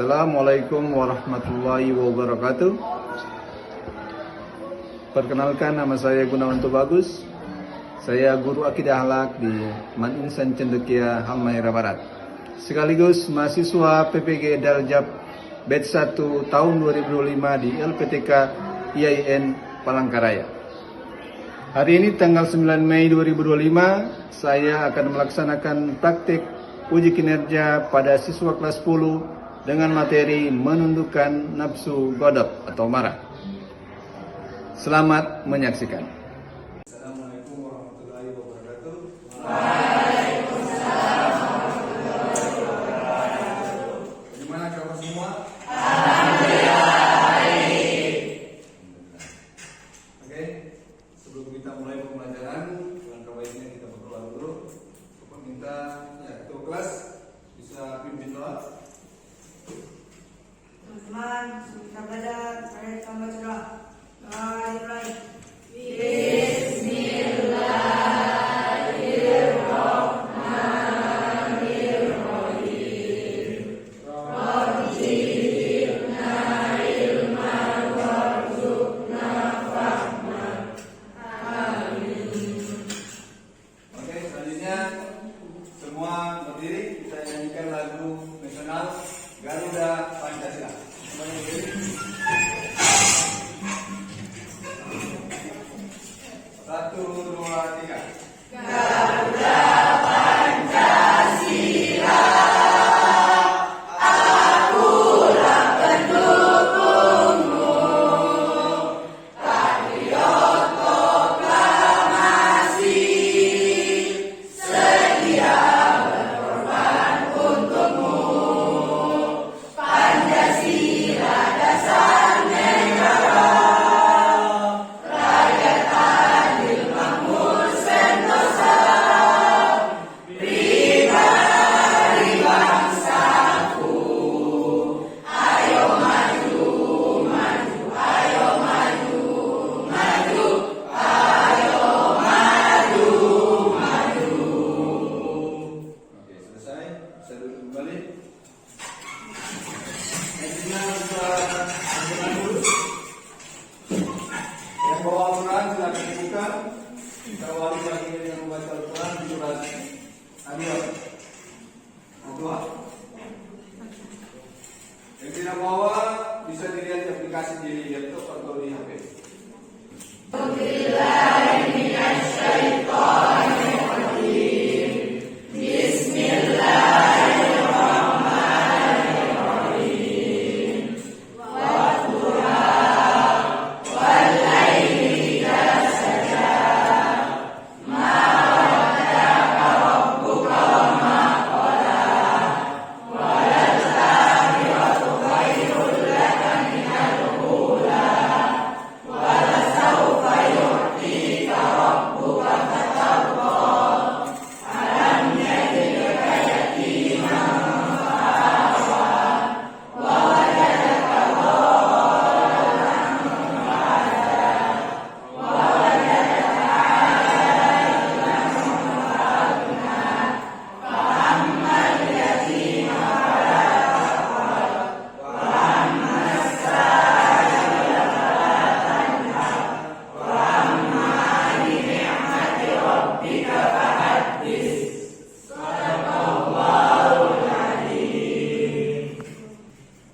Assalamualaikum warahmatullahi wabarakatuh. Perkenalkan, nama saya Gunawan Tubagus. Saya guru akidah akhlak di Maninsan Cendekia, Halmahera Barat. Sekaligus mahasiswa PPG Daljab Batch 1 tahun 2025 di LPTK IAIN Palangkaraya. Hari ini tanggal 9 Mei 2025, saya akan melaksanakan praktik uji kinerja pada siswa kelas 10 dengan materi menundukkan nafsu ghadab atau marah. Selamat menyaksikan. Assalamualaikum warahmatullahi wabarakatuh. Waalaikumsalam warahmatullahi wabarakatuh. Gimana kabar semua? Alhamdulillah. Oke, sebelum kita mulai pembelajaran, langkah baiknya kita berdoa dulu. Untuk minta ketua kelas bisa pimpin doa. Teman-teman, kita belajar, saya tambah cerah. Baik. Oke, selanjutnya semua berdiri, kita nyanyikan lagu nasional Garuda Pancasila. Semuanya berdiri. 1, 2, 3. Oke, selesai. Bisa duduk kembali. Nantinya kita lanjutkan dulu. Yang bawa Al-Quran silakan dibuka. Kita awali lagi dengan membaca Al-Quran di surat Al-Anbiya. Yang tidak bawa bisa dilihat di aplikasi di laptop atau di HP.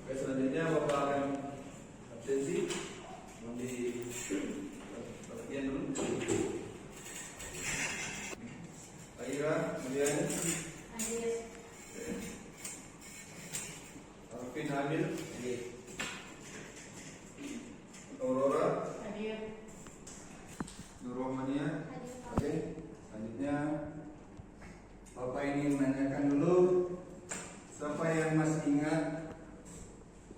Oke, selanjutnya Bapak akan absensi. Mau di bagian dulu. Pak Ira, kemudian Alvin Hamil, Aurora, Nur Rohmania. Oke, selanjutnya Bapak ini menanyakan dulu, siapa yang masih ingat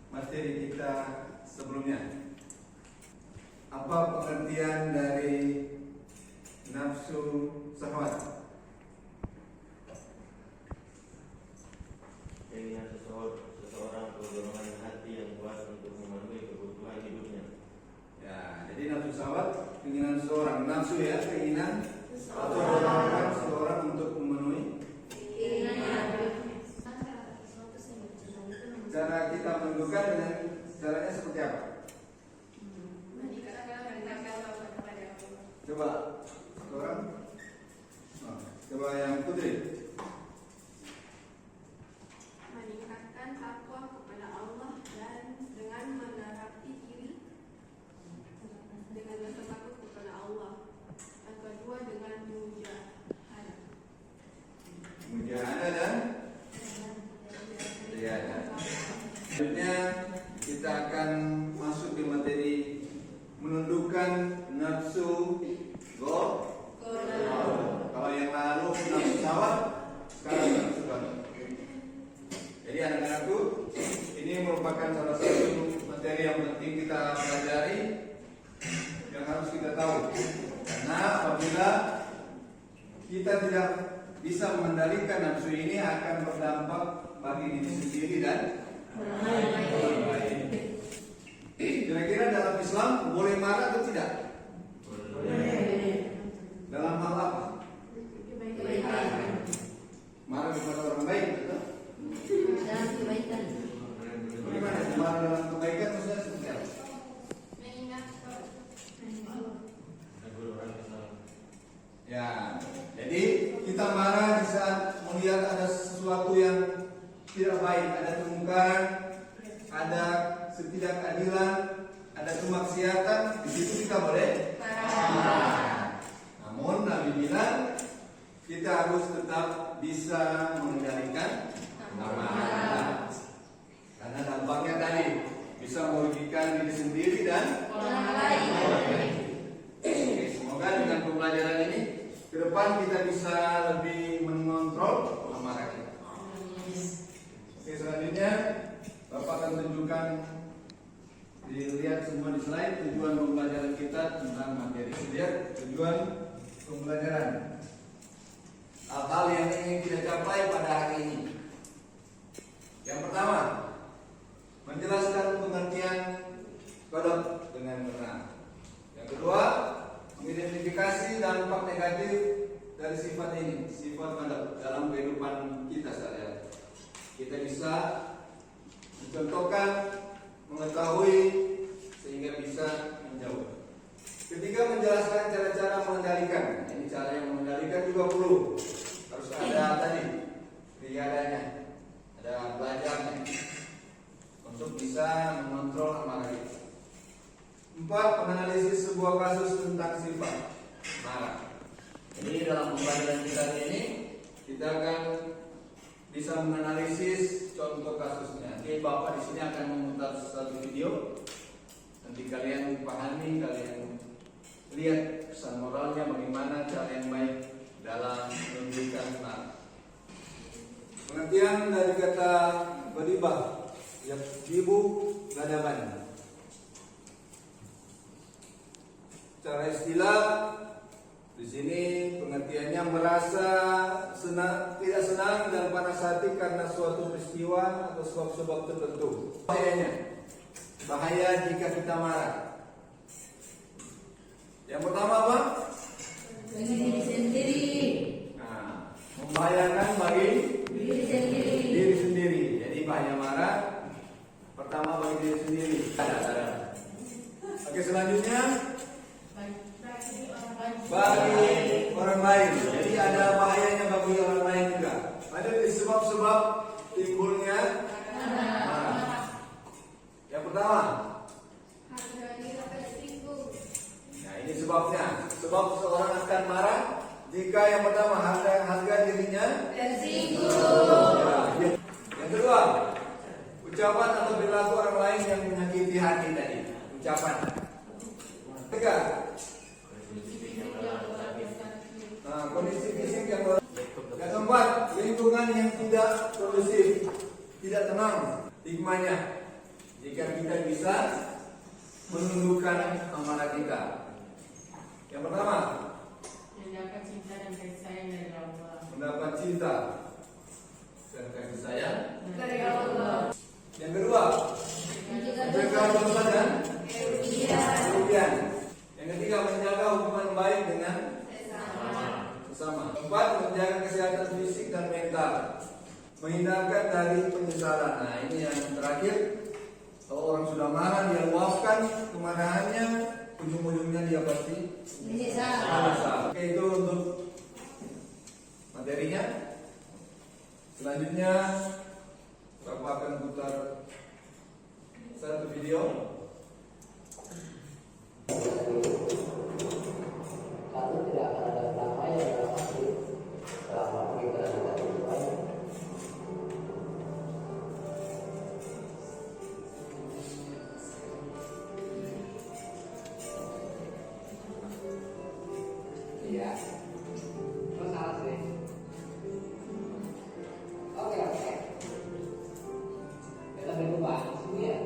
materi kita sebelumnya? Apa pengertian dari nafsu syahwat? Keinginan seseorang atau dorongan hati yang kuat untuk memenuhi kebutuhan hidupnya. Ya, jadi nafsu syahwat, keinginan seseorang, nafsu ya, keinginan atau dorongan seseorang untuk memenuhi. Cara kita Coba yang putri. Meningkatkan takwa kepada Allah dan dengan menaati diri dengan rasa takut kepada Allah. Yang kedua dengan mujahadah. Mujahadah dan riadah. Selanjutnya kita akan masuk ke materi menundukkan nafsu Kalau yang lalu nafsu syahwat, sekarang nafsu ghadab. Jadi anak-anakku, ini merupakan salah satu materi yang penting kita pelajari, yang harus kita tahu. Karena apabila kita tidak bisa mengendalikan nafsu ini, akan berdampak bagi diri sendiri dan orang lain. Kira-kira dalam Islam boleh marah atau tidak? Dalam hal apa? Marah kepada orang baik, betul? Dalam kebaikan. Bagaimana? Marah dalam kebaikan maksudnya seperti apa? Ya, jadi kita marah di saat melihat ada sesuatu yang tidak baik, ada kemungkaran, ada ketidakadilan, ada kemaksiatan, di situ kita boleh marah. Namun Nabi bilang kita harus tetap bisa mengendalikan amarah. Karena dampaknya tadi bisa merugikan diri sendiri dan Orang lain. Oke, semoga dengan pembelajaran ini ke depan kita bisa lebih mengontrol amarah kita. Oke, selanjutnya Bapak akan tunjukkan, dilihat semua di slide tujuan pembelajaran kita tentang materi. Lihat tujuan pembelajaran, hal-hal yang ingin kita capai pada hari ini. Yang pertama, menjelaskan pengertian ghadab dengan benar. Yang kedua, mengidentifikasi dampak negatif dari sifat ini, sifat ghadab dalam kehidupan kita sehari-hari. Kita bisa mencontohkan, mengetahui sehingga bisa menjauh. Ketiga, menjelaskan cara-cara mengendalikan. Ini cara yang mengendalikan juga perlu. Harus ada tadi riadahnya, ada belajarnya untuk bisa mengontrol amarah kita. 4, menganalisis sebuah kasus tentang sifat marah. Jadi dalam pembelajaran kita ini kita akan bisa menganalisis contoh kasusnya. Jadi Bapak di sini akan memutar satu video. Nanti kalian pahami, kalian lihat pesan moralnya bagaimana cara yang baik dalam menunjukkan marah. Pengertian dari kata ghadibah, yaghdibu ghadaban. Secara istilah di sini pengertiannya merasa tidak senang dan panas hati karena suatu peristiwa atau sebab-sebab tertentu. Bahaya jika kita marah. Yang pertama apa? Bagi diri sendiri. Nah, membahayakan bagi diri sendiri. Jadi bahaya marah pertama bagi diri sendiri. Oke, selanjutnya bagi orang lain. Jadi ada bahayanya bagi orang lain juga. Ada sebab-sebab timbulnya marah. Yang pertama, Harga diri tersinggung. nah ini sebabnya. Sebab seseorang akan marah jika yang pertama harga dirinya Tersinggung. ya. Yang kedua, ucapan atau perilaku orang lain yang menyakiti hati tadi. Ucapan. Ketiga, kondisi fisik yang baik. Yang keempat, lingkungan yang tidak kondusif, tidak tenang, hikmahnya. Jika kita bisa menundukkan amarah kita. Yang pertama, Mendapat cinta dan kasih sayang dari Allah. mendapat cinta dan kasih sayang. Dari Allah. Yang kedua, menjaga dosa dan kerugian. Yang ketiga, menjaga hubungan baik dengan sesama. Keempat, menjaga kesehatan fisik dan mental, menghindarkan dari penyesalan. Nah, ini yang terakhir. Kalau orang sudah marah, dia luapkan kemarahannya, ujung-ujungnya dia pasti menyesal. Oke, itu untuk Selanjutnya Bapak akan putar satu video. Lalu tidak akan ada keramaian dalam hati selama kita tidak berupaya. Iya, terus salah sih. Oke. Kita berubah, ya.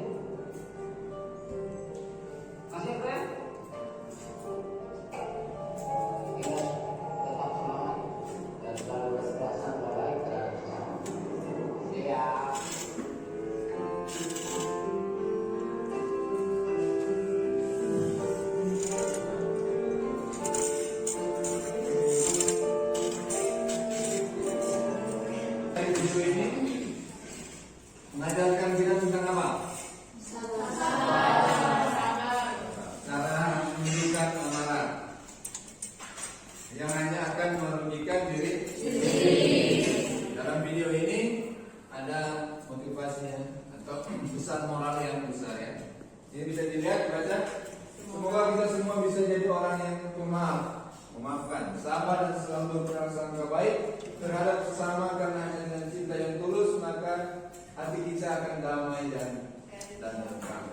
Masih apa? Ingat, tetap semangat dan selalu berprasangka baik terhadap sesama. Siap. Video ini mengajarkan kita tentang apa? Cara menunjukkan amarah yang hanya akan merugikan diri sendiri. Dalam video ini ada motivasinya atau pesan moral yang besar ya. Ini bisa dilihat baca. Semoga kita semua bisa jadi orang yang pemaaf, memaafkan, sabar dan selalu berprasangka baik terhadap sesama, karena dengan cinta yang tulus maka hati kita akan damai dan tentram.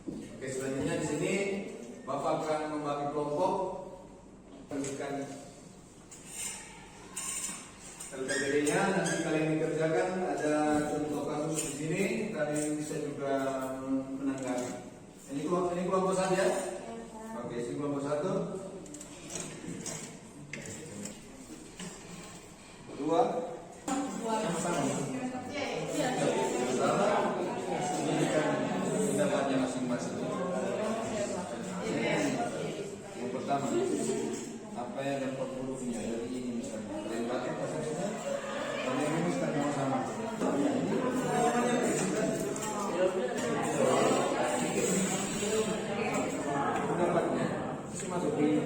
Oke, selanjutnya di sini Bapak akan membagi kelompok, berikan LPDD-nya. Nanti kalian dikerjakan, ada contoh kasus di sini, kalian bisa juga menanggapi. Ini kelompok saja. Oke, ini kelompok satu. Dua. Sama. Berikan pendapatnya masing-masing. Yang pertama, apa yang dapat buruknya dari ini misalnya? Kalian pakai prosesnya, kalian rumuskan sama-sama. Pendapatnya itu masuk di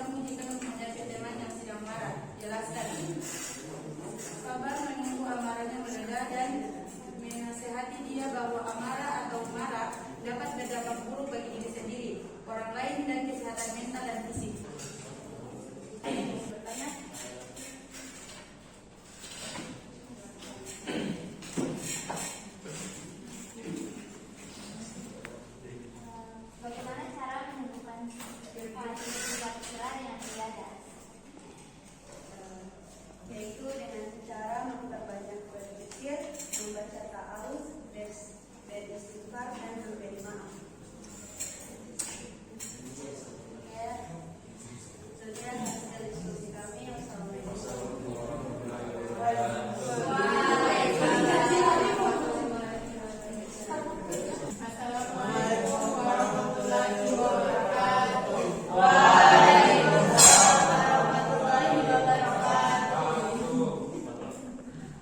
menyembunyikan menghadapi teman yang sedang marah. Jelaskan. Sabar menunggu amarahnya mereda dan menasihati dia bahwa amarah atau marah dapat berdampak buruk bagi diri sendiri, orang lain, dan kesehatan mental dan fisik. Bertanya? Bagaimana cara menemukan sifat kesalahan yang tidak ada? Yaitu dengan cara memperbanyak berpikir, membaca ta'awudz, beristighfar, dan memberi maaf. Ya, sekian hasil diskusi kami. Assalamualaikum. Assalamualaikum warahmatullahi wabarakatuh.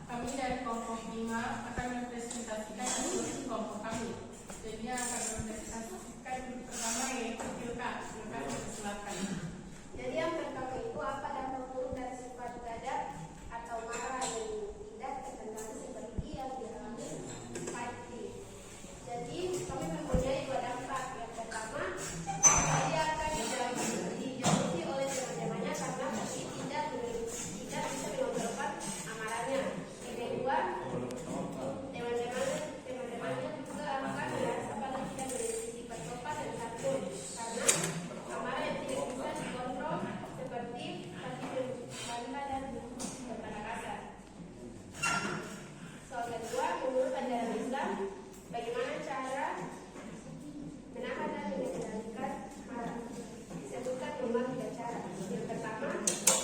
Kami dari kelompok 5 akan mempresentasikan hasil kelompok kami. Jadi yang akan mempresentasikan pertama yaitu Silka. Silka silakan. Jadi yang pertama itu apa dampak buruk dari sifat gadap atau marah yang tidak terkendali seperti yang dialami Fatih. Jadi kami mempunyai dua dampak. Yang pertama, dia akan dijauhi oleh teman-temannya karena Fatih tidak bisa mengontrolkan amarahnya. Yang kedua, teman-temannya juga akan merasa pada tidak memiliki sifat sopan dan santun karena amarah yang tidak bisa dikontrol seperti Fatih berbantah dan berkata kasar. Soal kedua, menurut ajaran Islam, bagaimana cara menahan dan mengendalikan marah? Disebutkan nomor 3 cara. Yang pertama,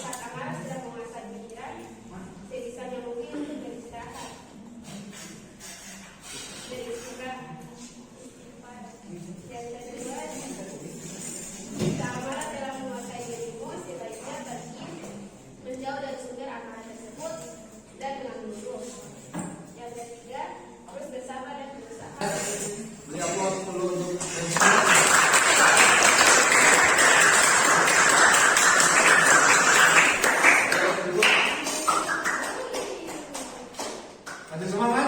saat amarah sedang menguasai pikiran, sebisanya mungkin untuk beristirahat. Yang kedua, jika amarah telah menguasai dirimu, sebaiknya pergi menjauh dari sumber amarah tersebut dan mengambil wudhu. Yang ketiga, harus bersabar dan berusaha. Beri aplaus dulu untuk ada semangat?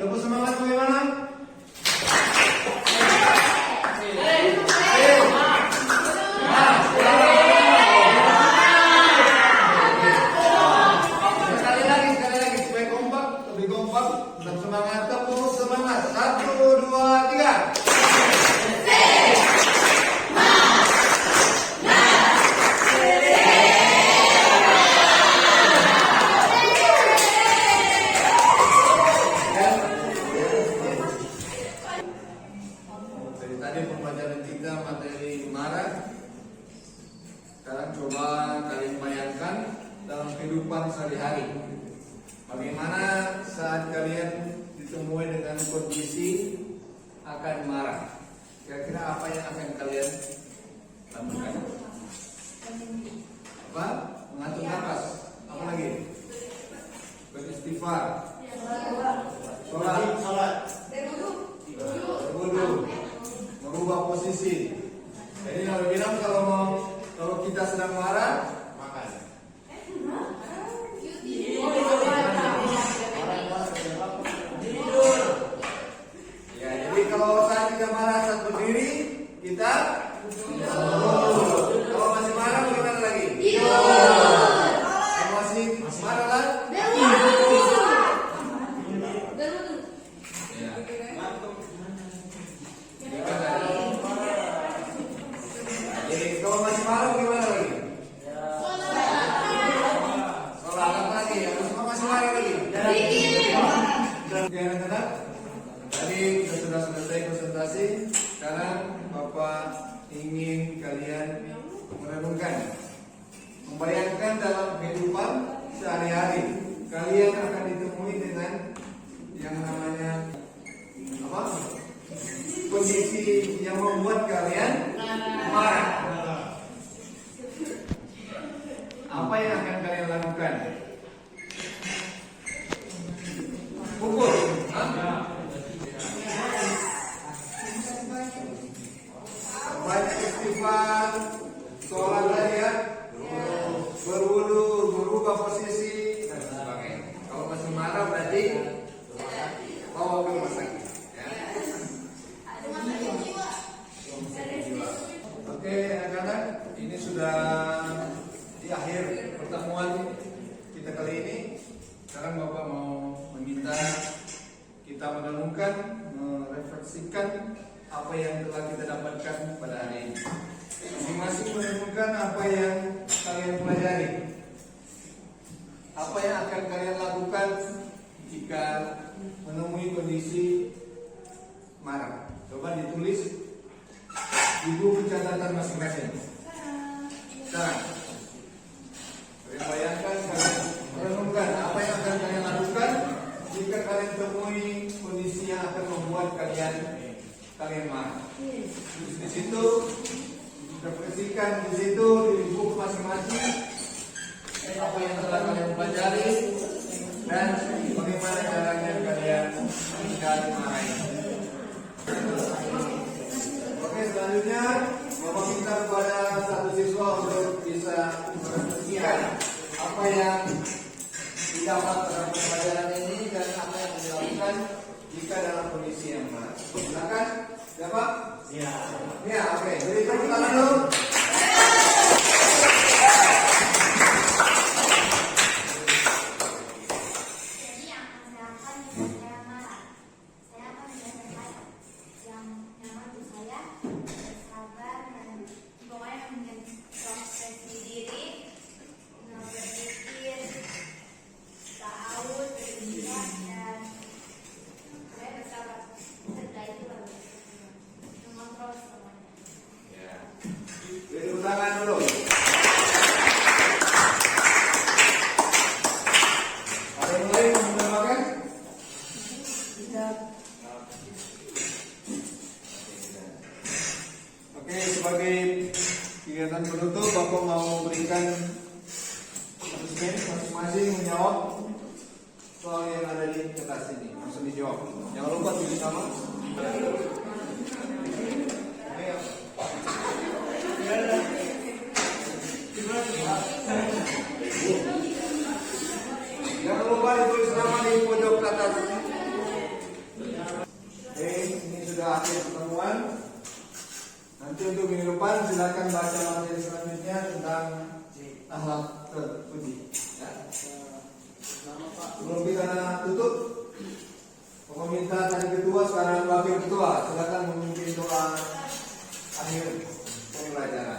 Lebih semangat bagaimana? Sekali lagi supaya kompak, lebih kompak, tetap semangat, tepuk semangat. 1, 2, 3. Dari tadi pembelajaran kita materi marah. Sekarang coba kalian bayangkan dalam kehidupan sehari-hari. Bagaimana saat kalian ditemui dengan kondisi akan marah? Kira-kira apa yang akan kalian lakukan? Apa? Mengatur nafas. Apa lagi? Beristighfar. Sholat. Berwudu. Merubah posisi. Jadi Nabi bilang kalau kita sedang marah, makan. Ya, jadi kalau saat kita marah saat berdiri, kita tidur. Kalau masih marah bagaimana lagi? Kalau masih marah lagi? Ya. Jadi kalau masih marah bagaimana lagi? Sholat apa lagi? Kalau masih marah lagi? Oke anak-anak, tadi kita sudah selesai presentasi. Sekarang Bapak ingin kalian merenungkan, membayangkan dalam kehidupan sehari-hari kalian akan ditemui dengan yang namanya apa? Kondisi yang membuat kalian marah. Apa yang akan kalian lakukan? Pukul. Banyak istighfar, anak-anak, ini sudah di akhir pertemuan kita kali ini. Sekarang Bapak mau meminta kita merenungkan, merefleksikan apa yang telah kita dapatkan pada hari ini. Masing-masing merenungkan apa yang kalian pelajari. Apa yang akan kalian lakukan jika menemui kondisi marah? Coba ditulis di buku catatan masing-masing. Sekarang, bayangkan kalian merenungkan apa yang akan kalian lakukan jika kalian temui kondisi yang akan membuat kalian marah. Terus di situ, refleksikan di situ di buku masing-masing apa yang telah kalian pelajari dan bagaimana caranya kalian menghindari marah ini. Oke, selanjutnya Bapak minta kepada satu siswa untuk bisa merefleksikan apa yang didapat dalam pelajaran ini dan apa yang dilakukan jika dalam kondisi yang marah. Silakan, siapa? Ya, oke. Jadi tepuk tangan dulu. Jadi yang akan saya lakukan jika saya marah, saya akan menyampaikan yang nyaman untuk saya, bersabar dan pokoknya mengintrospeksi diri, berpikir, ta'awud, beribadah dan saya bersabar. Setelah itu baru mengontrol semuanya. Ya. Tepuk tangan dulu. Ada yang lain yang menambahkan? Oke, sebagai kegiatan penutup, Bapak mau memberikan asesmen masing-masing menjawab soal yang ada di kertas ini. Langsung dijawab. Jangan lupa tulis nama. Ayo. Jangan lupa ditulis nama di pojok atas. Oke, ini sudah akhir pertemuan. Nanti untuk minggu depan silakan baca materi selanjutnya tentang akhlak terpuji. Ya. Sebelum kita tutup, peminta tadi ketua sekarang wakil ketua, silakan memimpin doa akhir pembelajaran.